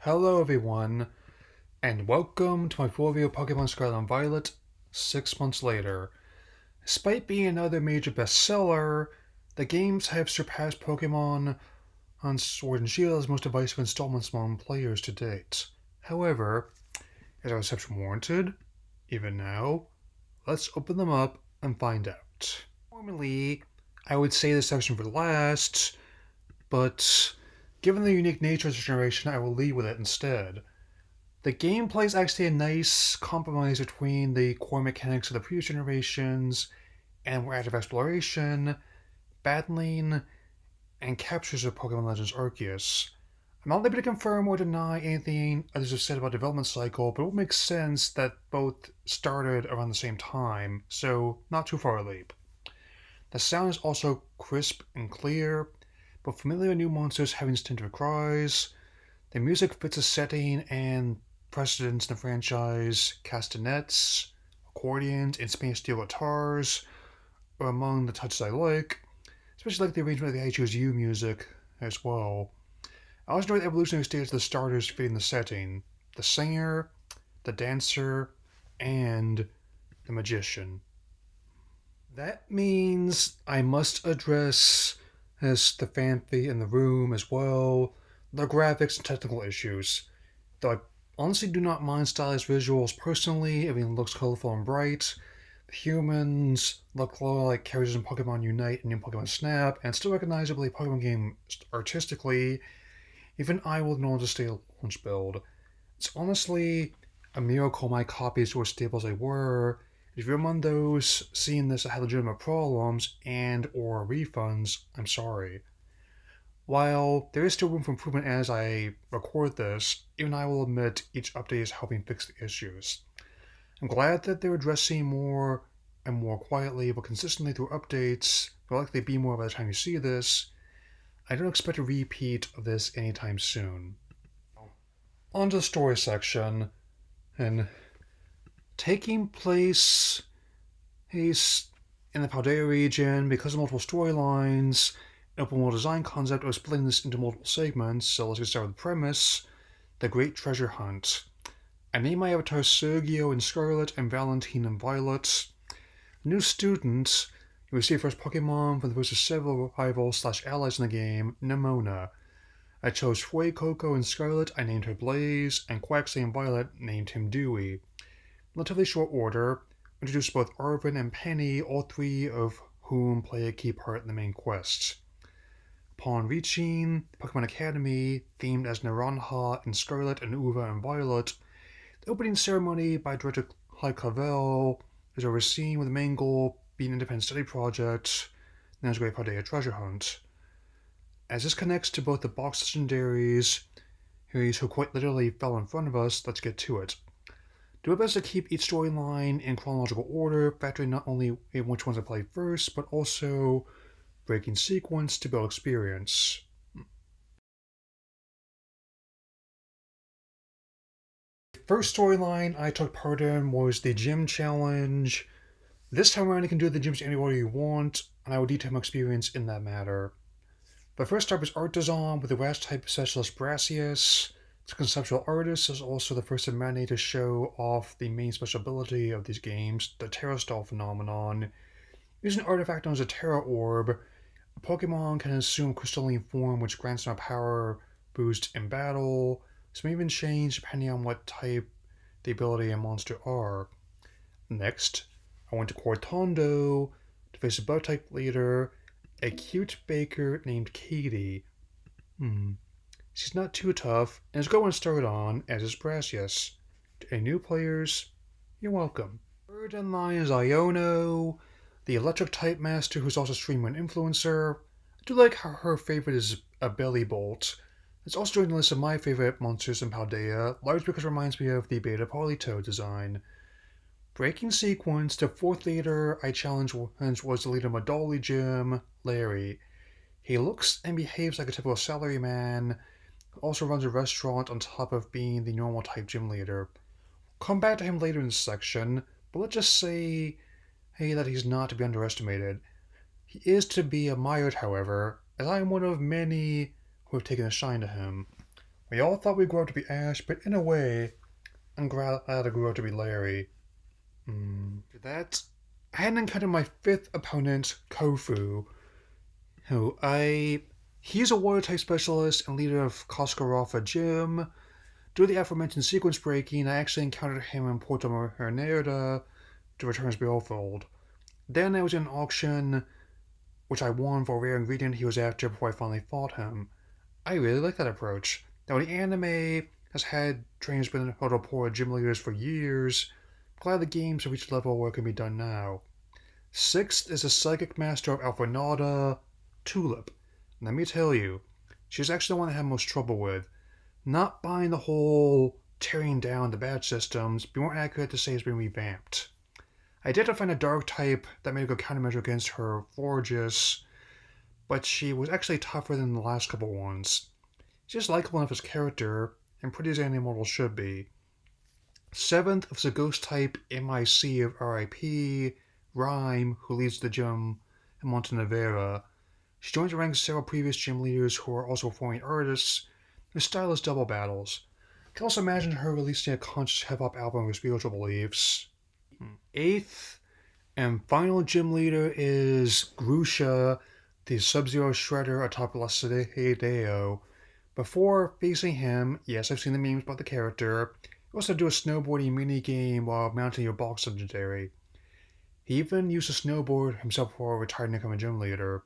Hello everyone, and welcome to my full review of Pokémon Scarlet and Violet 6 months later. Despite being another major bestseller, the games have surpassed Pokemon on Sword and Shield as most divisive installments among players to date. However, is our reception warranted? Even now? Let's open them up and find out. Normally, I would say this section for last, but given the unique nature of this generation, I will lead with it instead. The gameplay is actually a nice compromise between the core mechanics of the previous generations and more active exploration, battling, and captures of Pokemon Legends Arceus. I'm not able to confirm or deny anything others have said about development cycle, but it would make sense that both started around the same time, so not too far a leap. The sound is also crisp and clear, but familiar new monsters having distinctive cries. The music fits the setting and precedents in the franchise. Castanets, accordions, and Spanish steel guitars are among the touches I like, especially like the arrangement of the I Choose You music as well. I also enjoy the evolutionary stage of the starters fitting the setting: the singer, the dancer, and the magician. That means I must address the fanfare in the room as well, the graphics and technical issues. Though I honestly do not mind stylized visuals personally, everything looks colorful and bright. The humans look like characters in Pokemon Unite and New Pokemon Snap, and still recognizably a Pokemon game artistically. Even I will know to stay a launch build. It's honestly a miracle my copies were as stable as they were. If you're among those seeing this that had legitimate problems and or refunds, I'm sorry. While there is still room for improvement as I record this, even I will admit each update is helping fix the issues. I'm glad that they're addressing more and more quietly but consistently through updates. They'll likely be more by the time you see this. I don't expect a repeat of this anytime soon. On to the story section, and taking place is in the Paldea region because of multiple storylines, an open world design concept. I was splitting this into multiple segments, so let's get started with the premise: the Great Treasure Hunt. I named my avatars Sergio in Scarlet and Valentine in Violet. New student, you receive first Pokemon from the first of several rivals/allies in the game, Nemona. I chose Fuecoco in Scarlet, I named her Blaze, and Quaxley in Violet named him Dewey. In relatively short order, introduced both Arvin and Penny, all three of whom play a key part in the main quest. Upon reaching Pokemon Academy, themed as Naranja in Scarlet and Uva in Violet, the opening ceremony by director Clyde Clavel is overseen with the main goal being an independent study project known as Great Paldea Treasure Hunt. As this connects to both the box legendaries, who quite literally fell in front of us, let's get to it. Do my best to keep each storyline in chronological order, factoring not only in which ones I play first, but also breaking sequence to build experience. The first storyline I took part in was the gym challenge. This time around you can do the gyms any order you want, and I will detail my experience in that matter. But first up is art design with the rash type specialist Brassius. This conceptual artist is also the first in Manny to show off the main special ability of these games, the Terra Stall phenomenon. Using an artifact known as a Terra Orb, a Pokemon can assume crystalline form which grants them a power boost in battle. This may even change depending on what type the ability and monster are. Next, I went to Cortondo to face a bug type leader, a cute baker named Katie. She's not too tough, and is going to start on, as is Brassius. To any new players, you're welcome. Third in line is Iono, the electric type master who's also a streamer and influencer. I do like how her favorite is a belly bolt. It's also joined the list of my favorite monsters in Paldea, largely because it reminds me of the Beta Politoed design. Breaking sequence, the fourth leader I challenged was the leader of Madoli Gym, Larry. He looks and behaves like a typical salaryman, who also runs a restaurant on top of being the normal type gym leader. Come back to him later in this section, but let's just say that he's not to be underestimated. He is to be admired, however, as I am one of many who have taken a shine to him. We all thought we'd grow up to be Ash, but in a way, I'm glad I grew up to be Larry. After that, I had encountered my fifth opponent, Kofu, who he's a water type specialist and leader of Koskarova Gym. Due to the aforementioned sequence breaking, I actually encountered him in Porto Hernera to return his billfold. Then there was an auction, which I won for a rare ingredient he was after before I finally fought him. I really like that approach. Now, the anime has had trainers been able to pour gym leaders for years. I'm glad the games have reached a level where it can be done now. Sixth is the psychic master of Alphanada, Tulip. And let me tell you, she's actually the one I had most trouble with. Not buying the whole tearing down the badge systems, be more accurate to say it's been revamped. I did find a dark type that made a good countermeasure against her Forgis, but she was actually tougher than the last couple ones. She's likable enough as character, and pretty as any immortal should be. Seventh is the ghost type MIC of RIP, Rhyme, who leads the gym in Montenevera. She joins the ranks of several previous gym leaders who are also performing artists. Her style is double battles. I can also imagine her releasing a conscious hip-hop album with spiritual beliefs. Eighth and final gym leader is Grusha, the Sub-Zero Shredder atop Lacideo. Before facing him, yes, I've seen the memes about the character. You also do a snowboarding minigame while mounting your box legendary. He even used to snowboard himself before retiring to become a gym leader.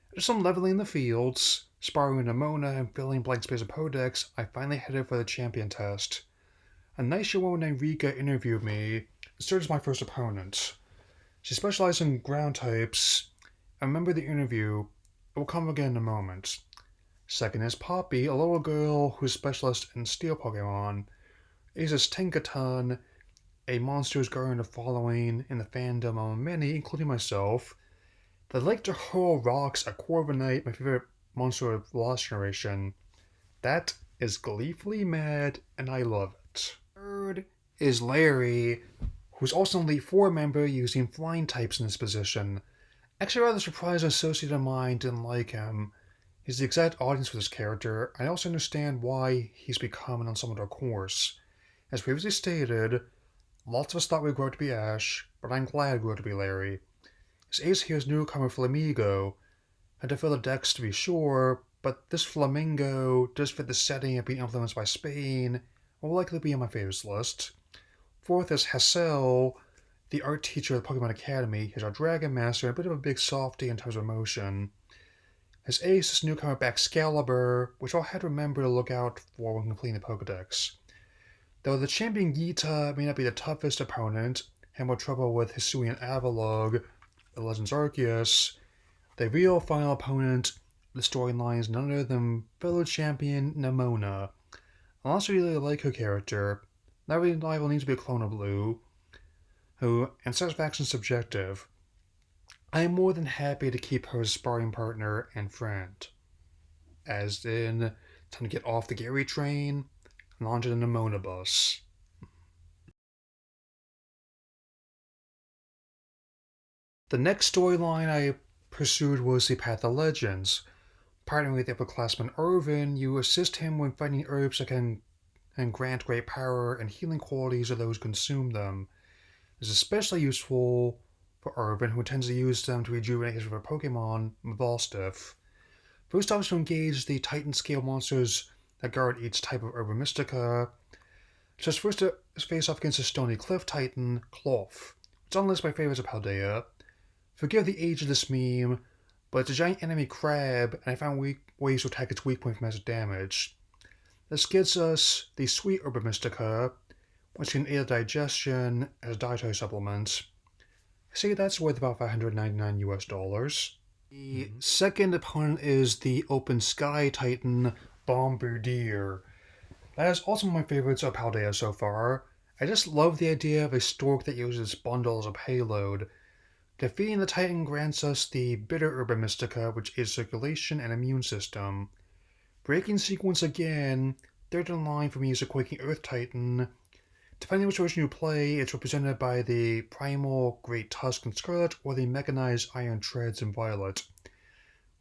After some leveling in the fields, sparring with Nimona, and filling blank space of Podex, I finally headed for the champion test. A nice young woman named Rika interviewed me and served as my first opponent. She specialized in ground types. I remember the interview. It will come again in a moment. Second is Poppy, a little girl who is a specialist in steel Pokemon. Ace is Tenkaton, a monster who's garnered a following in the fandom of many, including myself. They like to hurl rocks at Corviknight, my favorite monster of the last generation. That is gleefully mad, and I love it. Third is Larry, who's also an Elite Four member using flying types in this position. Actually, rather surprised an associate of mine didn't like him. He's the exact audience for this character, and I also understand why he's become an ensemble dark horse. As previously stated, lots of us thought we'd grow up to be Ash, but I'm glad I grew up to be Larry. His ace here is newcomer Flamigo. Had to fill the decks to be sure, but this Flamingo does fit the setting of being influenced by Spain, and will likely be on my favorites list. Fourth is Hassel, the art teacher at the Pokemon Academy. He's our Dragon Master, a bit of a big softie in terms of emotion. His ace is newcomer Baxcalibur, which I'll have to remember to look out for when completing the Pokedex. Though the champion Gita may not be the toughest opponent, had more trouble with Hisuian Avalugg, the Legends Arceus, the real final opponent of the storyline is none other than fellow champion Nimona. I also really like her character. Not every rival needs to be a clone of Blue, who, and satisfaction is subjective. I am more than happy to keep her as a sparring partner and friend. As in, time to get off the Gary train and onto the Nimona bus. The next storyline I pursued was the Path of Legends. Partnering with the upperclassman Irvin, you assist him when finding herbs that can grant great power and healing qualities to those who consume them. This is especially useful for Irvin, who intends to use them to rejuvenate his favorite Pokemon, Volstiff. First off is to engage the Titan scale monsters that guard each type of Urban Mystica. So it's first to face off against the Stony Cliff Titan, Cloth. It's on the list of my favorites of Paldea. Forgive the age of this meme, but it's a giant enemy crab, and I found ways to attack its weak point for massive damage. This gives us the sweet Urban Mystica, which can aid digestion as a dietary supplement. I say that's worth about $599 US. The second opponent is the Open Sky Titan, Bombardier. That is also one of my favorites of Paldea so far. I just love the idea of a stork that uses bundle as a payload. Defeating the Titan grants us the Bitter Urban Mystica, which is circulation and immune system. Breaking sequence again, third in line for me is the Quaking Earth Titan. Depending on which version you play, it's represented by the Primal Great Tusk in Scarlet or the Mechanized Iron Treads in Violet.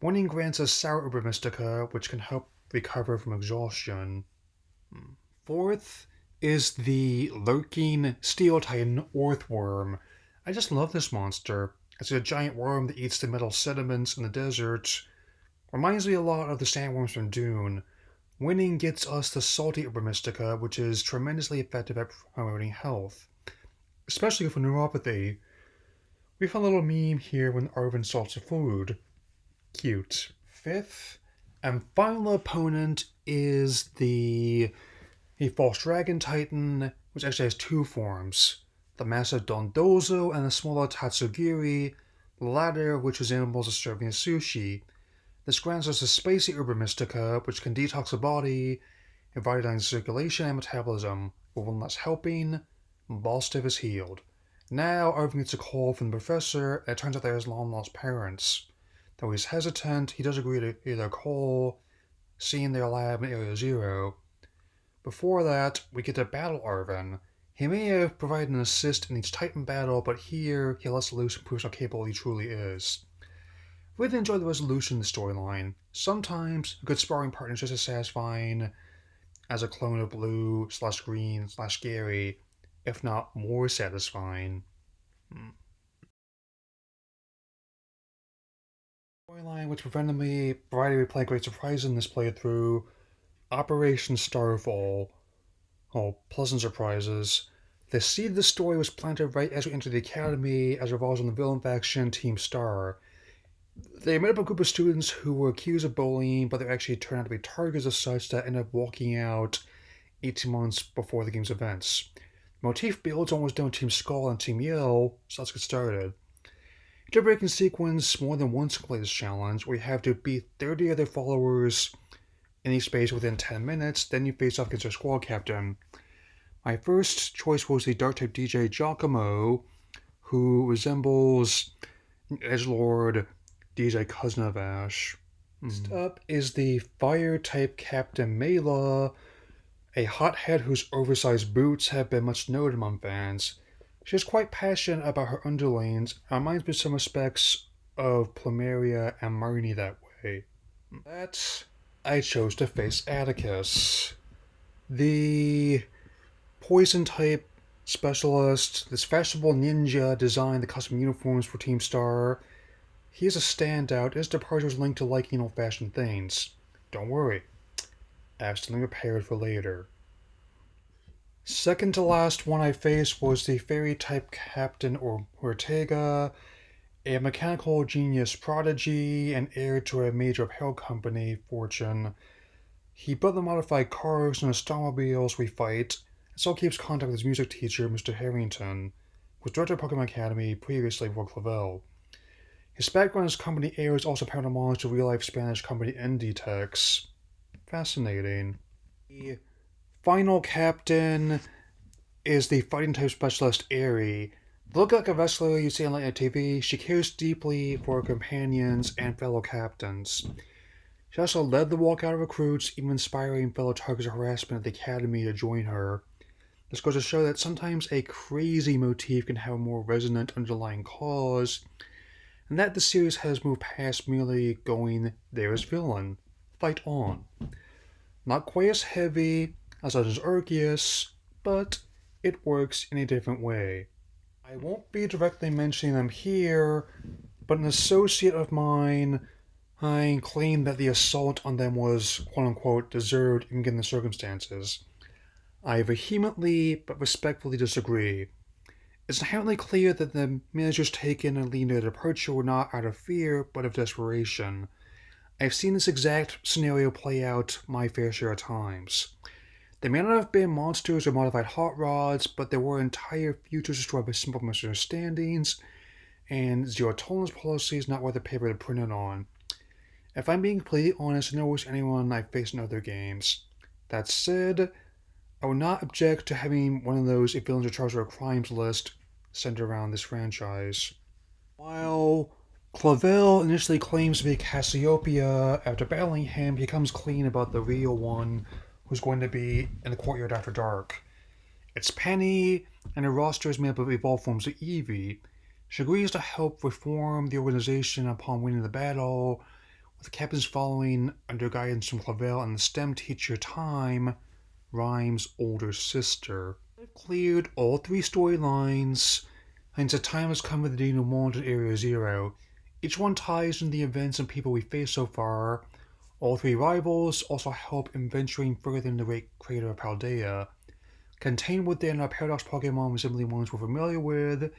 Winning grants us Sour Urban Mystica, which can help recover from exhaustion. Fourth is the lurking steel titan earthworm. I just love this monster. It's a giant worm that eats the metal sediments in the desert. Reminds me a lot of the sandworms from Dune. Winning gets us the salty Uber Mystica, which is tremendously effective at promoting health, especially for neuropathy. We found a little meme here when Arvin salts the food. Cute. Fifth and final opponent is the false dragon titan, which actually has two forms. The massive Dondozo and the smaller Tatsugiri, the latter which resembles a serving of sushi. This grants us a spicy Uber Mystica, which can detox the body, revitalize circulation and metabolism, but when that's helping, Ballstiff is healed. Now, Irving gets a call from the professor, and it turns out they're his long-lost parents. Though he's hesitant, he does agree to hear their call, seeing their lab in Area Zero. Before that, we get to battle Irvin. He may have provided an assist in each Titan battle, but here he lets loose and proves how capable he truly is. Really enjoy the resolution in the storyline. Sometimes a good sparring partner is just as satisfying as a clone of Blue/Green/Gary, if not more satisfying. Storyline which prevented me playing great surprise in this playthrough. Operation Starfall. Oh, pleasant surprises. The seed of the story was planted right as we entered the academy, as it revolves on the villain faction Team Star. They made up a group of students who were accused of bullying, but they actually turned out to be targets as such that ended up walking out 18 months before the game's events. The motif builds almost done with Team Skull and Team Yell, so let's get started. It's a breaking sequence more than once complete this challenge, where you have to beat 30 other followers in each space within 10 minutes, then you face off against your squad captain. My first choice was the Dark-type DJ Giacomo, who resembles Edgelord DJ Cousin of Ash. Next up is the Fire-type Captain Mela, a hothead whose oversized boots have been much noted among fans. She is quite passionate about her underlings, and reminds me in some respects of Plumeria and Marnie that way. That I chose to face Atticus. The poison-type specialist, this fashionable ninja designed the custom uniforms for Team Star. He is a standout. His departure was linked to liking old-fashioned things. Don't worry, I have something prepared for later. Second to last one I faced was the fairy-type Captain Ortega, a mechanical genius prodigy and heir to a major apparel company fortune. He built the modified cars and automobiles we fight, and still keeps contact with his music teacher, Mr. Harrington, who was director of Pokemon Academy previously before Clavel. His background as company heir is also apparent homage to real-life Spanish company Inditex. Fascinating. The final captain is the fighting-type specialist Aerie. Look like a wrestler you see on late night TV, she cares deeply for her companions and fellow captains. She also led the walkout of recruits, even inspiring fellow targets of harassment at the academy to join her. This goes to show that sometimes a crazy motif can have a more resonant underlying cause, and that the series has moved past merely going, there's villain, fight on. Not quite as heavy as Legends Arceus, but it works in a different way. I won't be directly mentioning them here, but an associate of mine claimed that the assault on them was quote-unquote deserved even given the circumstances. I vehemently but respectfully disagree. It's inherently clear that the measures taken and leading to their departure were not out of fear, but of desperation. I've seen this exact scenario play out my fair share of times. They may not have been monsters or modified hot rods, but there were entire futures destroyed by simple misunderstandings, and zero tolerance policies not worth the paper they're printed on. If I'm being completely honest, I never wish anyone I've faced in other games. That said, I would not object to having one of those if villains are charged with a crimes list centered around this franchise. While Clavel initially claims to be Cassiopeia, after battling him, he comes clean about the real one who's going to be in the courtyard after dark. It's Penny, and her roster is made up of evolved forms of Eevee. She agrees to help reform the organization upon winning the battle, with the captains following under guidance from Clavel and the STEM teacher Time, Rhyme's older sister. I've cleared all 3 storylines, and the time has come for the day no warranted Area Zero. Each one ties in the events and people we faced so far. All 3 rivals also help in venturing further in the great crater of Paldea. Contained within are Paradox Pokemon resembling ones we're familiar with,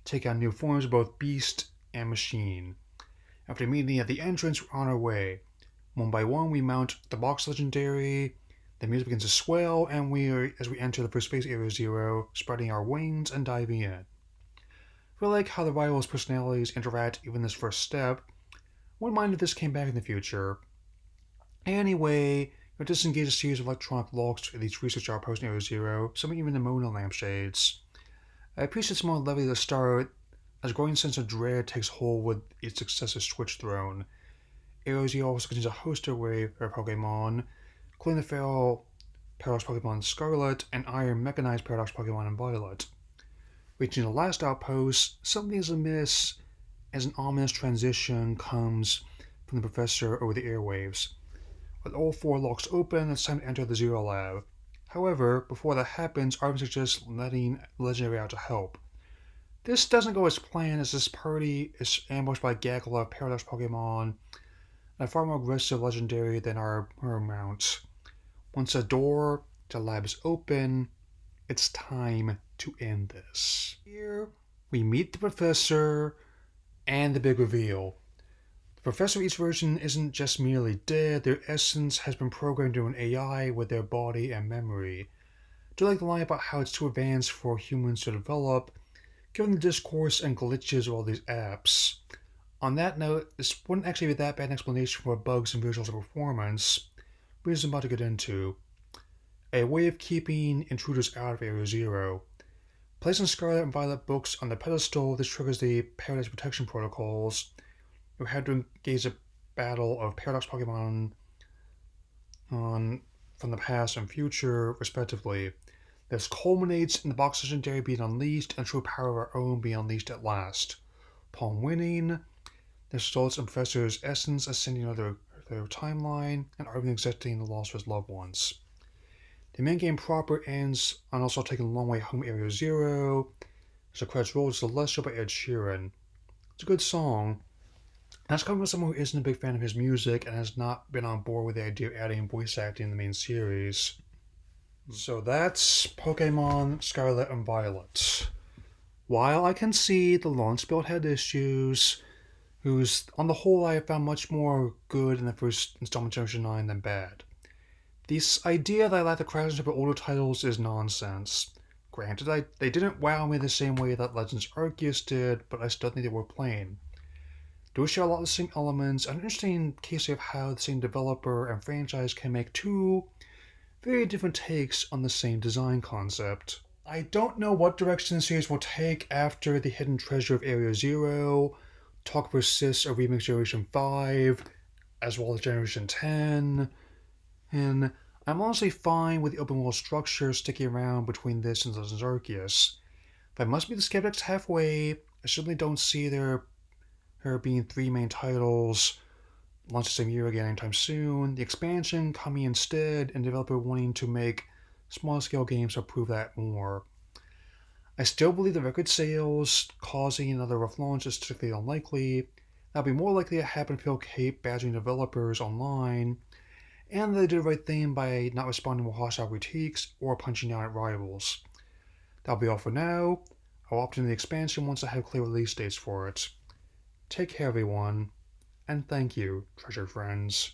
take on new forms of both beast and machine. After meeting at the entrance, we're on our way. One by one, we mount the box legendary. The music begins to swell, and as we enter the first phase, Area Zero, spreading our wings and diving in. I feel like how the rivals' personalities interact even this first step. Wouldn't mind if this came back in the future. Anyway, you'll disengage a series of electronic locks at each research outpost in Area Zero, some even the Mona lampshades. I appreciate some more levity at the start, as a growing sense of dread takes hold with its successive switch thrown. Area Zero also contains a host of rare Pokemon, including the feral Paradox Pokemon Scarlet and Iron Mechanized Paradox Pokemon in Violet. Reaching the last outpost, something is amiss as an ominous transition comes from the professor over the airwaves. With all 4 locks open, it's time to enter the Zero Lab. However, before that happens, Arvin suggests letting Legendary out to help. This doesn't go as planned, as this party is ambushed by a gaggle of Paradox Pokemon and a far more aggressive Legendary than our mount. Once the door to the lab is open, it's time to end this. Here, we meet the professor and the big reveal. The professor of each version isn't just merely dead, their essence has been programmed into an AI with their body and memory. I do like the line about how it's too advanced for humans to develop, given the discourse and glitches of all these apps. On that note, this wouldn't actually be that bad an explanation for bugs and visuals of performance, which I'm about to get into. A way of keeping intruders out of Area Zero. Placing Scarlet and Violet books on the pedestal, this triggers the Paradise Protection Protocols. You had to engage a battle of Paradox Pokemon from the past and future, respectively. This culminates in the box legendary being unleashed and true power of our own being unleashed at last. Upon winning, this results in Professor's essence ascending to their timeline and Arvin accepting the loss of his loved ones. The main game proper ends on also taking a long way home Area Zero, as the credits roll to Celestial by Ed Sheeran. It's a good song. That's coming from someone who isn't a big fan of his music and has not been on board with the idea of adding voice acting in the main series. So that's Pokémon Scarlet and Violet. While I can see the launch build had issues, whose on the whole I have found much more good in the first installment Generation 9 than bad. This idea that I like the craftsmanship of older titles is nonsense. Granted, they didn't wow me the same way that Legends Arceus did, but I still think they were playing. Do share a lot of the same elements, an interesting case of how the same developer and franchise can make 2 very different takes on the same design concept. I don't know what direction the series will take after the hidden treasure of Area Zero, talk persists of Remix Generation 5, as well as Generation 10, and I'm honestly fine with the open world structure sticking around between this and Legends Arceus. If I must be the skeptics halfway, I certainly don't see there being 3 main titles launched the same year again anytime soon, the expansion coming instead, and developer wanting to make small scale games to prove that more. I still believe the record sales causing another rough launch is strictly unlikely. That'll be more likely to happen if people keep badgering developers online, and they did the right thing by not responding with hostile critiques or punching down at rivals. That'll be all for now. I'll opt into the expansion once I have clear release dates for it. Take care, everyone, and thank you, treasured friends.